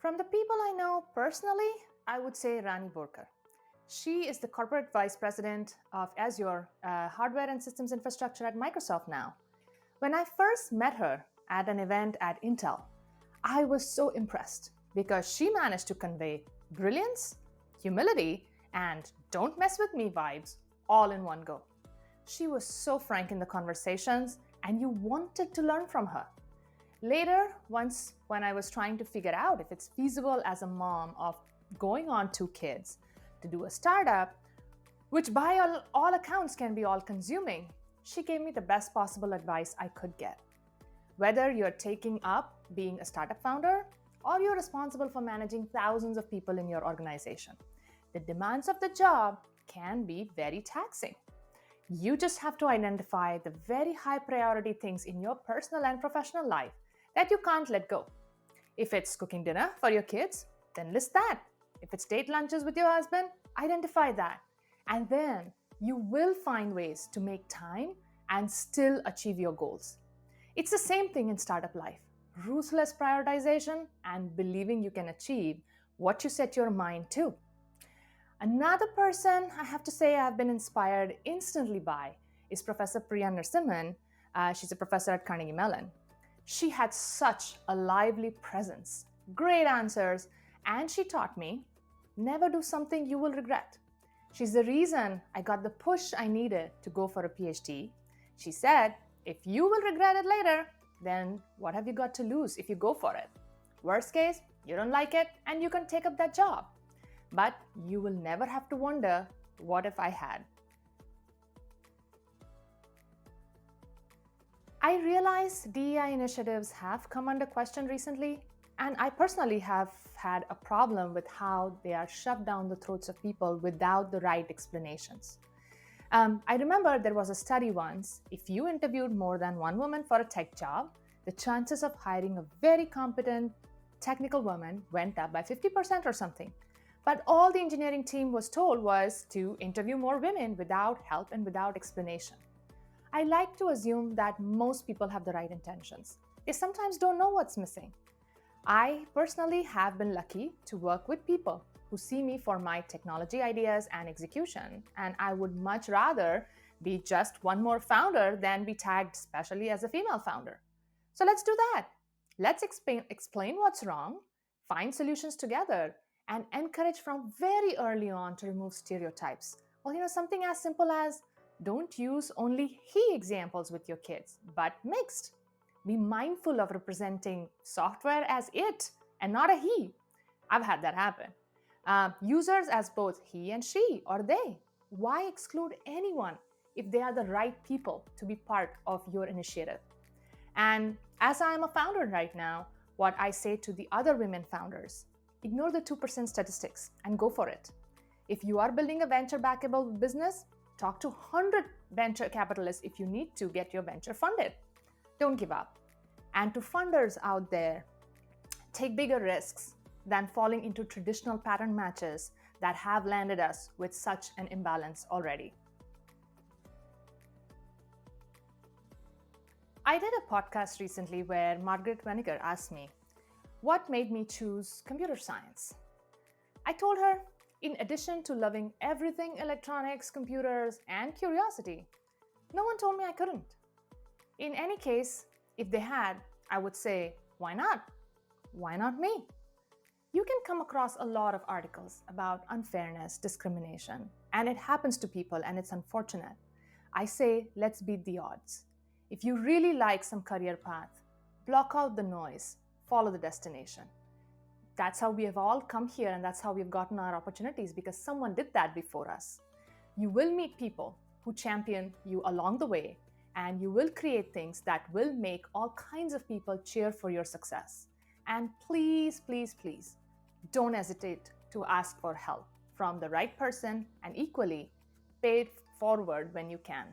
From the people I know personally, I would say Rani Borkar. She is the corporate vice president of Azure hardware and systems infrastructure at Microsoft now. When I first met her at an event at Intel, I was so impressed because she managed to convey brilliance, humility, and don't mess with me vibes all in one go. She was so frank in the conversations, and you wanted to learn from her. Later, once when I was trying to figure out if it's feasible as a mom of going on 2 kids to do a startup, which by all accounts can be all consuming, she gave me the best possible advice I could get. Whether you're taking up being a startup founder or you're responsible for managing thousands of people in your organization, the demands of the job can be very taxing. You just have to identify the very high priority things in your personal and professional life that you can't let go. If it's cooking dinner for your kids, then list that. If it's date lunches with your husband, identify that. And then you will find ways to make time and still achieve your goals. It's the same thing in startup life. Ruthless prioritization and believing you can achieve what you set your mind to. Another person I have to say I've been inspired instantly by is Professor Priya Narasimhan. She's a professor at Carnegie Mellon. She had such a lively presence, great answers, and she taught me, never do something you will regret. She's the reason I got the push I needed to go for a PhD. She said, if you will regret it later, then what have you got to lose if you go for it? Worst case, you don't like it and you can take up that job. But you will never have to wonder, what if I had? I realize DEI initiatives have come under question recently, and I personally have had a problem with how they are shoved down the throats of people without the right explanations. I remember there was a study once, if you interviewed more than one woman for a tech job, the chances of hiring a very competent technical woman went up by 50% or something. But all the engineering team was told was to interview more women without help and without explanation. I like to assume that most people have the right intentions. They sometimes don't know what's missing. I personally have been lucky to work with people who see me for my technology ideas and execution, and I would much rather be just one more founder than be tagged especially as a female founder. So let's do that. Let's explain what's wrong, find solutions together, and encourage from very early on to remove stereotypes. Well, something as simple as don't use only he examples with your kids, but mixed. Be mindful of representing software as it and not a he. I've had that happen. Users as both he and she or they. Why exclude anyone if they are the right people to be part of your initiative? And as I am a founder right now, what I say to the other women founders, ignore the 2% statistics and go for it. If you are building a venture-backable business, talk to 100 venture capitalists if you need to get your venture funded. Don't give up. And to funders out there, take bigger risks than falling into traditional pattern matches that have landed us with such an imbalance already. I did a podcast recently where Margaret Weniger asked me, what made me choose computer science? I told her, in addition to loving everything electronics, computers, and curiosity, no one told me I couldn't. In any case, if they had, I would say, why not? Why not me? You can come across a lot of articles about unfairness, discrimination, and it happens to people and it's unfortunate. I say, let's beat the odds. If you really like some career path, block out the noise, follow the destination. That's how we have all come here, and that's how we've gotten our opportunities, because someone did that before us. You will meet people who champion you along the way, and you will create things that will make all kinds of people cheer for your success. And please, please, please, don't hesitate to ask for help from the right person, and equally, pay it forward when you can.